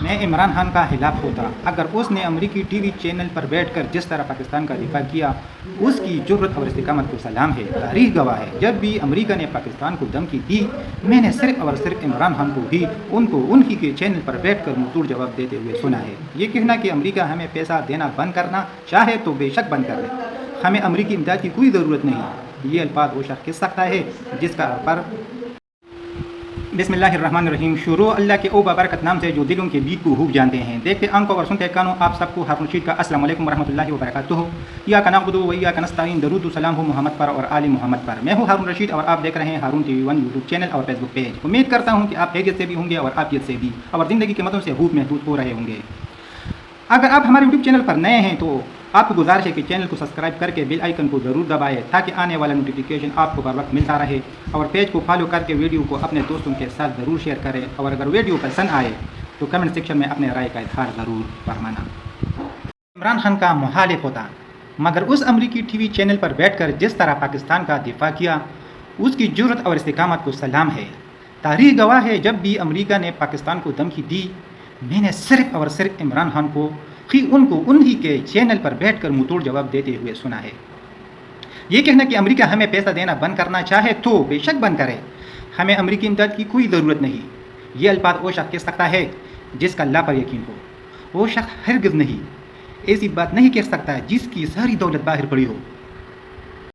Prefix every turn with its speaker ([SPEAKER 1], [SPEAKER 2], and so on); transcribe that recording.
[SPEAKER 1] میں عمران خان کا خلاف ہوتا اگر اس نے امریکی ٹی وی چینل پر بیٹھ کر جس طرح پاکستان کا دفاع کیا. اس کی جرت اور استقامت کو سلام ہے. تاریخ گواہ ہے جب بھی امریکہ نے پاکستان کو دھمکی دی میں نے صرف اور صرف عمران خان کو بھی انہی کے چینل پر بیٹھ کر منہ توڑ جواب دیتے ہوئے سنا ہے. یہ کہنا کہ امریکہ ہمیں پیسہ دینا بند کرنا چاہے تو بے شک بند کر دے. ہمیں امریکی امداد کی کوئی ضرورت نہیں. یہ الفاظ وہ شخص کہہ سکتا ہے جس کا پر بسم اللہ الرحمن الرحیم. شروع اللہ کے او بابرکت نام سے جو دلوں کے بیت کو خوب جانتے ہیں. دیکھتے آنکھوں اور سنتے کانوں آپ سب کو ہارون رشید کا السلام علیکم ورحمۃ اللہ وبرکاتہ. یا کا نعبد و یا کا نستعین. درود و سلام ہو محمد پر اور آل محمد پر. میں ہوں ہارون رشید اور آپ دیکھ رہے ہیں ہارون TV 1 یوٹیوب چینل اور فیس بک پیج. امید کرتا ہوں کہ آپ خیریت سے بھی ہوں گے اور عافیت سے بھی اور زندگی کے مزوں سے خوب محفوظ ہو رہے ہوں گے. اگر آپ ہمارے یوٹیوب چینل پر نئے ہیں تو آپ کو گزارش ہے کہ چینل کو سبسکرائب کر کے بیل آئیکن کو ضرور دبائیں تاکہ آنے والا نوٹیفیکیشن آپ کو بر وقت ملتا رہے. اور پیج کو فالو کر کے ویڈیو کو اپنے دوستوں کے ساتھ ضرور شیئر کریں. اور اگر ویڈیو پسند آئے تو کمنٹ سیکشن میں اپنے رائے کا اظہار ضرور فرمانا. عمران خان کا مخالف ہوتا مگر اس امریکی ٹی وی چینل پر بیٹھ کر جس طرح پاکستان کا دفاع کیا اس کی جرت اور استقامت کو سلام ہے. تاریخ گواہ ہے جب بھی امریکہ نے پاکستان کو دھمکی دی میں نے صرف اور صرف عمران خان کو انہی کے چینل پر بیٹھ کر منہ توڑ جواب دیتے ہوئے سنا ہے. یہ کہنا کہ امریکہ ہمیں پیسہ دینا بند کرنا چاہے تو بے شک بند کرے. ہمیں امریکی امداد کی کوئی ضرورت نہیں. یہ الفاظ وہ شخص کہہ سکتا ہے جس کا اللہ پر یقین ہو. وہ شخص ہرگز نہیں ایسی بات نہیں کہہ سکتا جس کی ساری دولت باہر پڑی ہو.